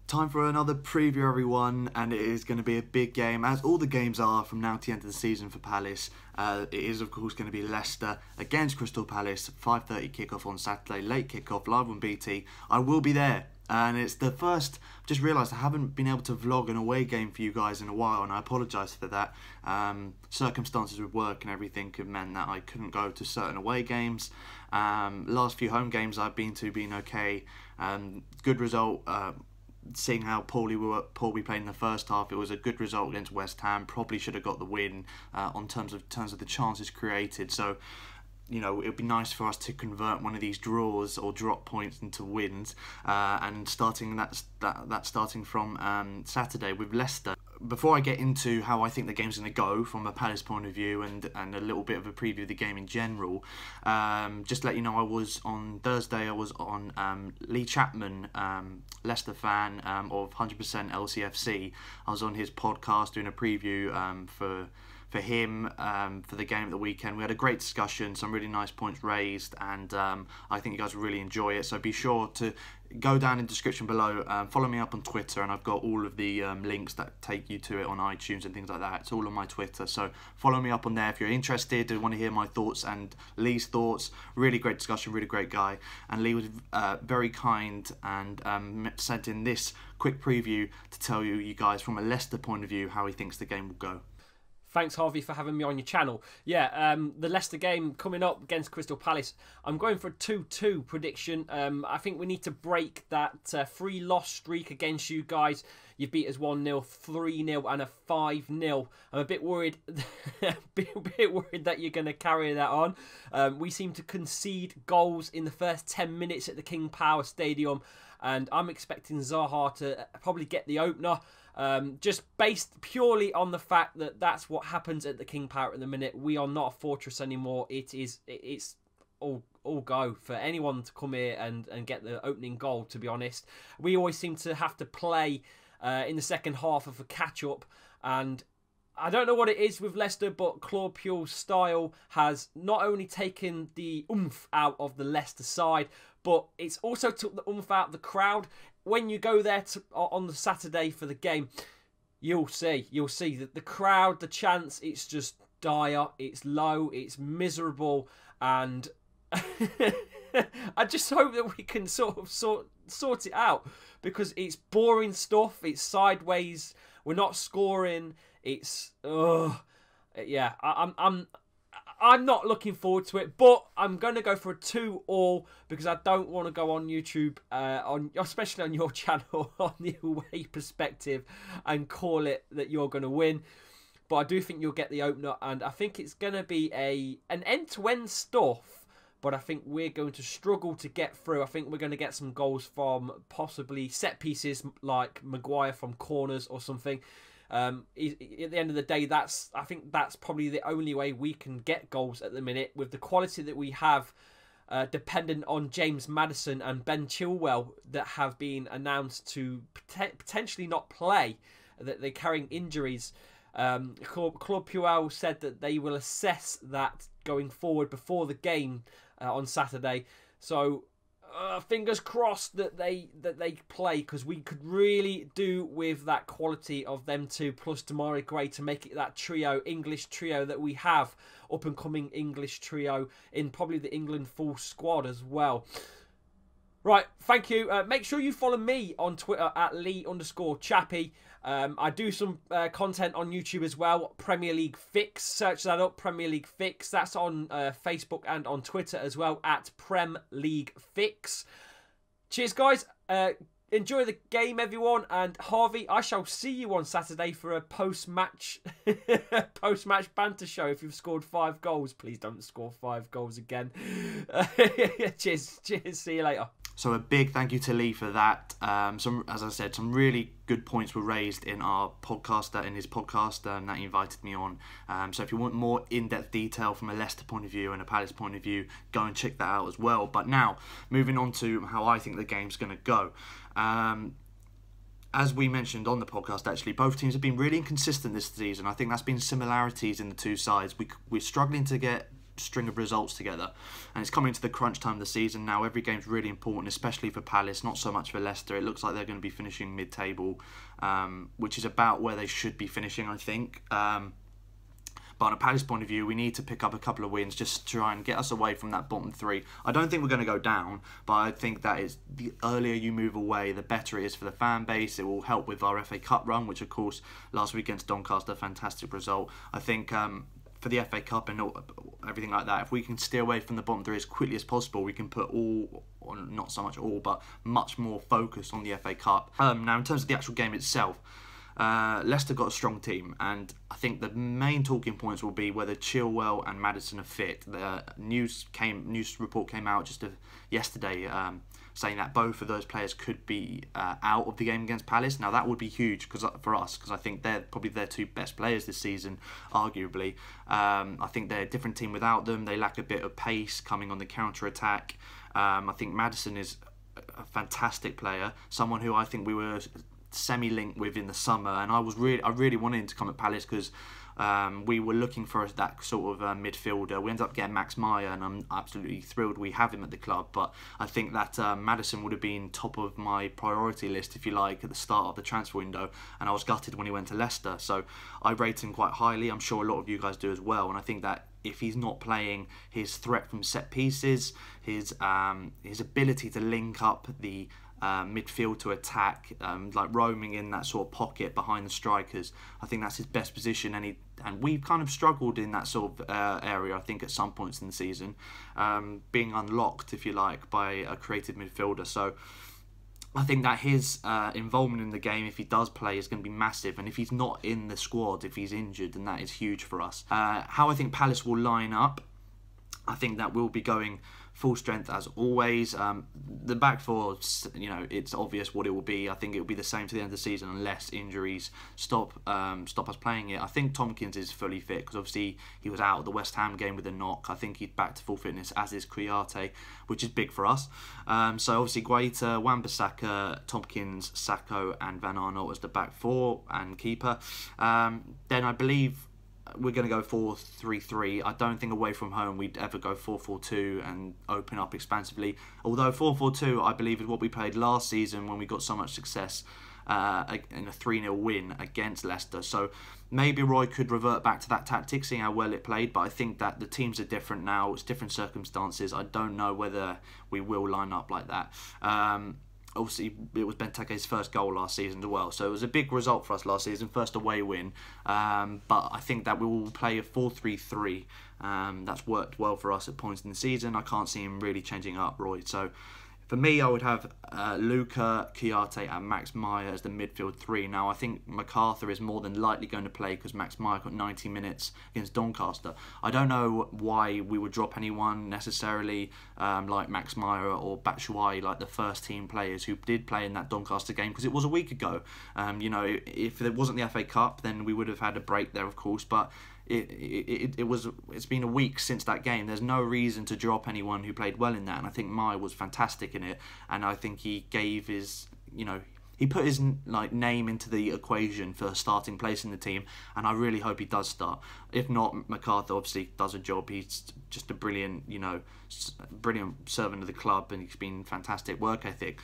Time for another preview, everyone, and it is going to be a big game, as all the games are from now to the end of the season for Palace. It is, of course, going to be Leicester against Crystal Palace, 5:30 kickoff on Saturday, late kickoff, live on BT. I will be there, and it's the first. I've just realised I haven't been able to vlog an away game for you guys in a while, and I apologise for that. Circumstances with work and everything have meant that I couldn't go to certain away games. Last few home games I've been to, been okay. Good result. Seeing how poorly we played in the first half, it was a good result against West Ham. Probably should have got the win on terms of the chances created. So, you know, it would be nice for us to convert one of these draws or drop points into wins. And starting from Saturday with Leicester. Before I get into how I think the game's going to go from a Palace point of view and a little bit of a preview of the game in general, just to let you know, I was on Thursday, I was on Lee Chapman, Leicester fan of 100% LCFC. I was on his podcast doing a preview for him for the game at the weekend. We had a great discussion, some really nice points raised, and I think you guys will really enjoy it. So be sure to go down in the description below, follow me up on Twitter, and I've got all of the links that take you to it on iTunes and things like that. It's all on my Twitter, so follow me up on there if you're interested and want to hear my thoughts and Lee's thoughts. Really great discussion, really great guy, and Lee was very kind and sent in this quick preview to tell you guys from a Leicester point of view how he thinks the game will go. Thanks, Harvey, for having me on your channel. Yeah, the Leicester game coming up against Crystal Palace. I'm going for a 2-2 prediction. I think we need to break that 3-loss streak against you guys. You beat us 1-0, 3-0 and a 5-0. I'm a bit worried, a bit worried that you're going to carry that on. We seem to concede goals in the first 10 minutes at the King Power Stadium, and I'm expecting Zaha to probably get the opener. Just based purely on the fact that that's what happens at the King Power at the minute. We are not a fortress anymore. It's all go for anyone to come here and get the opening goal, to be honest. We always seem to have to play in the second half of a catch-up, and I don't know what it is with Leicester, but Claude Puel's style has not only taken the oomph out of the Leicester side, but it's also took the oomph out of the crowd. When you go there on the Saturday for the game, you'll see that the crowd, the chants, it's just dire, it's low, it's miserable, and I just hope that we can sort it out, because it's boring stuff, it's sideways, we're not scoring, it's yeah, I'm not looking forward to it, but I'm going to go for a 2-2 because I don't want to go on YouTube, especially on your channel, on the away perspective, and call it that you're going to win. But I do think you'll get the opener, and I think it's going to be an end-to-end stuff, but I think we're going to struggle to get through. I think we're going to get some goals from possibly set pieces like Maguire from corners or something. At the end of the day, I think that's probably the only way we can get goals at the minute, with the quality that we have, dependent on James Maddison and Ben Chilwell, that have been announced to potentially not play, that they're carrying injuries. Claude Puel said that they will assess that going forward before the game on Saturday. So fingers crossed that they play, because we could really do with that quality of them two plus Demarai Gray to make it that trio, English trio that we have, up and coming English trio in probably the England full squad as well. Right, thank you. Make sure you follow me on Twitter at Lee_Chappy. I do some content on YouTube as well. Premier League Fix. Search that up, Premier League Fix. That's on Facebook and on Twitter as well, at Prem League Fix. Cheers, guys. Enjoy the game, everyone. And Harvey, I shall see you on Saturday for a post-match banter show. If you've scored 5 goals, please don't score 5 goals again. Cheers. See you later. So a big thank you to Lee for that. As I said, some really good points were raised in our podcast, in his podcast that he invited me on. So if you want more in-depth detail from a Leicester point of view and a Palace point of view, go and check that out as well. But now, moving on to how I think the game's going to go. As we mentioned on the podcast, actually, both teams have been really inconsistent this season. I think that's been similarities in the two sides. We're struggling to get string of results together. And it's coming to the crunch time of the season now. Every game's really important, especially for Palace, not so much for Leicester. It looks like they're going to be finishing mid-table, which is about where they should be finishing, I think. But on a Palace point of view, we need to pick up a couple of wins just to try and get us away from that bottom three. I don't think we're going to go down, but I think that is the earlier you move away, the better it is for the fan base. It will help with our FA Cup run, which of course last week against Doncaster, fantastic result. I think for the FA Cup and everything like that, if we can steer away from the bottom three as quickly as possible, we can put all, or not so much all, but much more focus on the FA Cup. Now in terms of the actual game itself, Leicester got a strong team, and I think the main talking points will be whether Chilwell and Maddison are fit. The news report came out just yesterday saying that both of those players could be out of the game against Palace. Now that would be huge for us, because I think they're probably their two best players this season, arguably. I think they're a different team without them. They lack a bit of pace coming on the counter-attack. I think Maddison is a fantastic player, someone who I think we were semi-linked with in the summer, and I really wanted him to come at Palace because we were looking for that sort of midfielder. We ended up getting Max Meyer, and I'm absolutely thrilled we have him at the club. But I think that Maddison would have been top of my priority list, if you like, at the start of the transfer window, and I was gutted when he went to Leicester. So I rate him quite highly. I'm sure a lot of you guys do as well, and I think that if he's not playing, his threat from set pieces, his ability to link up the midfield to attack, like roaming in that sort of pocket behind the strikers, I think that's his best position, and we've kind of struggled in that sort of area, I think, at some points in the season, being unlocked, if you like, by a creative midfielder. So I think that his involvement in the game, if he does play, is going to be massive, and if he's not in the squad, if he's injured, then that is huge for us. How I think Palace will line up, I think that we'll be going full strength as always. The back four, you know, it's obvious what it will be. I think it will be the same to the end of the season unless injuries stop us playing it. I think Tompkins is fully fit because obviously he was out of the West Ham game with a knock. I think he's back to full fitness, as is Kouyaté, which is big for us. So obviously Guaita, Wan-Bissaka, Tompkins, Sakho and Van Arnold as the back four and keeper. Then I believe we're going to go 4-3-3. I don't think away from home we'd ever go 4-4-2 and open up expansively. Although 4-4-2, I believe, is what we played last season when we got so much success in a 3-0 win against Leicester. So maybe Roy could revert back to that tactic, seeing how well it played. But I think that the teams are different now. It's different circumstances. I don't know whether we will line up like that. Obviously, it was Benteke's first goal last season as well, so it was a big result for us last season, first away win. But I think that we will play a 4-3-3. That's worked well for us at points in the season. I can't see him really changing up, Roy. So for me, I would have Luca, Kouyaté and Max Meyer as the midfield three. Now, I think MacArthur is more than likely going to play because Max Meyer got 90 minutes against Doncaster. I don't know why we would drop anyone necessarily like Max Meyer or Batshuayi, like the first team players who did play in that Doncaster game, because it was a week ago. You know, if it wasn't the FA Cup, then we would have had a break there, of course, but it's been a week since that game. There's no reason to drop anyone who played well in that, and I think Meyer was fantastic in it, and I think he gave his, you know, he put his name into the equation for starting place in the team, and I really hope he does start. If not, MacArthur obviously does a job. He's just a brilliant, you know, brilliant servant of the club, and he's been fantastic work ethic.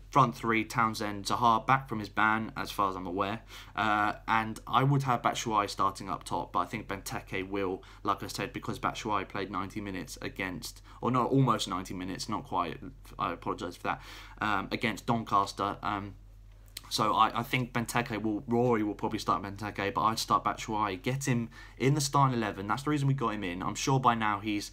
Front three, Townsend, Zaha back from his ban, as far as I'm aware. And I would have Batshuayi starting up top, but I think Benteke will, like I said, because Batshuayi played 90 minutes against, or not, almost 90 minutes, not quite, I apologise for that, against Doncaster. So I think Rory will probably start Benteke, but I'd start Batshuayi, get him in the starting 11. That's the reason we got him in. I'm sure by now he's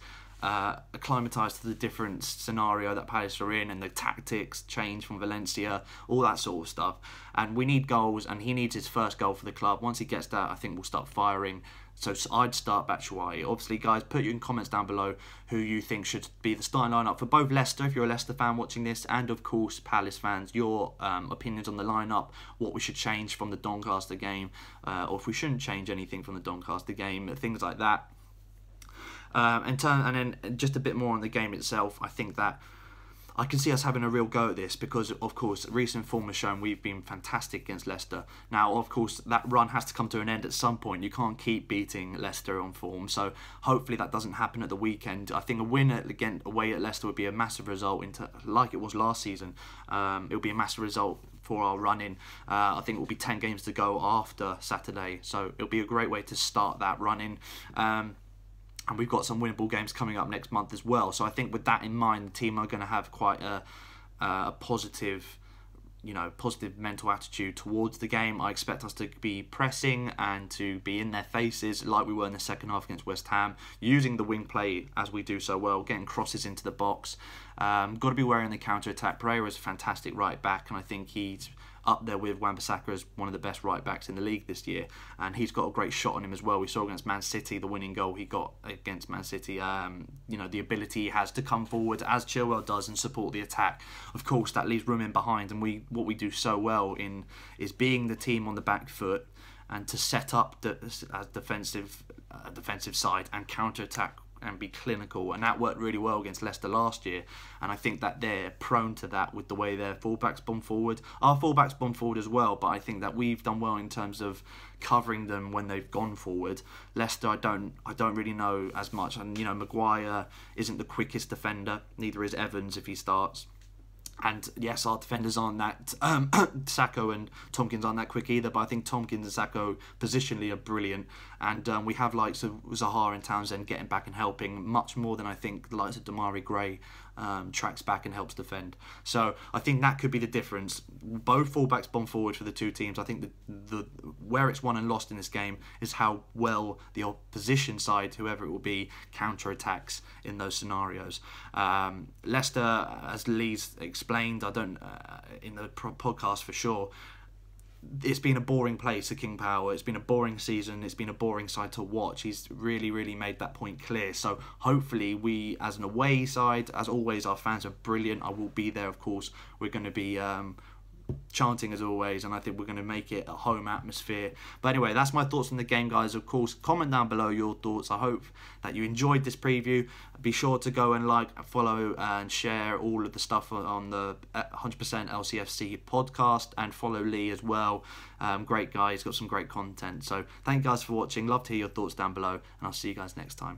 acclimatised to the different scenario that Palace are in, and the tactics change from Valencia, all that sort of stuff. And we need goals, and he needs his first goal for the club. Once he gets that, I think we'll start firing. So I'd start Batshuayi. Obviously, guys, put your comments down below who you think should be the starting lineup for both Leicester, if you're a Leicester fan watching this, and of course Palace fans. Your opinions on the lineup, what we should change from the Doncaster game, or if we shouldn't change anything from the Doncaster game, things like that. And then just a bit more on the game itself. I think that I can see us having a real go at this because, of course, recent form has shown we've been fantastic against Leicester. Now, of course, that run has to come to an end at some point. You can't keep beating Leicester on form, so hopefully that doesn't happen at the weekend. I think a win again away at Leicester would be a massive result, like it was last season. It will be a massive result for our run-in. I think it will be 10 games to go after Saturday, so it'll be a great way to start that run-in. And we've got some winnable games coming up next month as well. So I think with that in mind, the team are going to have quite a positive, positive mental attitude towards the game. I expect us to be pressing and to be in their faces like we were in the second half against West Ham, using the wing play as we do so well, getting crosses into the box. Got to be wary on the counter-attack. Pereira is a fantastic right back, and I think he's up there with Wan-Bissaka as one of the best right backs in the league this year, and he's got a great shot on him as well. We saw against Man City the winning goal he got against Man City. The ability he has to come forward as Chilwell does and support the attack. Of course, that leaves room in behind, and what we do so well is being the team on the back foot and to set up the defensive side and counter attack and be clinical, and that worked really well against Leicester last year, and I think that they're prone to that with the way their fullbacks bomb forward. Our fullbacks bomb forward as well, but I think that we've done well in terms of covering them when they've gone forward. Leicester, I don't really know as much, and Maguire isn't the quickest defender, neither is Evans if he starts. And yes, our defenders aren't that, Sakho and Tompkins aren't that quick either, but I think Tompkins and Sakho positionally are brilliant. And we have likes of Zaha and Townsend getting back and helping much more than I think the likes of Damari Gray tracks back and helps defend. So I think that could be the difference. Both fullbacks bomb forward for the two teams. I think the where it's won and lost in this game is how well the opposition side, whoever it will be, counter-attacks in those scenarios. Leicester, as Lee's explained, in the podcast for sure, it's been a boring place at King Power. It's been a boring season. It's been a boring side to watch. He's really, really made that point clear. So hopefully we, as an away side, as always, our fans are brilliant. I will be there, of course. We're going to be chanting as always, and I think we're going to make it a home atmosphere. But anyway, that's my thoughts on the game, guys. Of course, comment down below your thoughts. I hope that you enjoyed this preview. Be sure to go and like, follow and share all of the stuff on the 100% LCFC podcast, and follow Lee as well. Great guy, he's got some great content. So thank you guys for watching. Love to hear your thoughts down below, and I'll see you guys next time.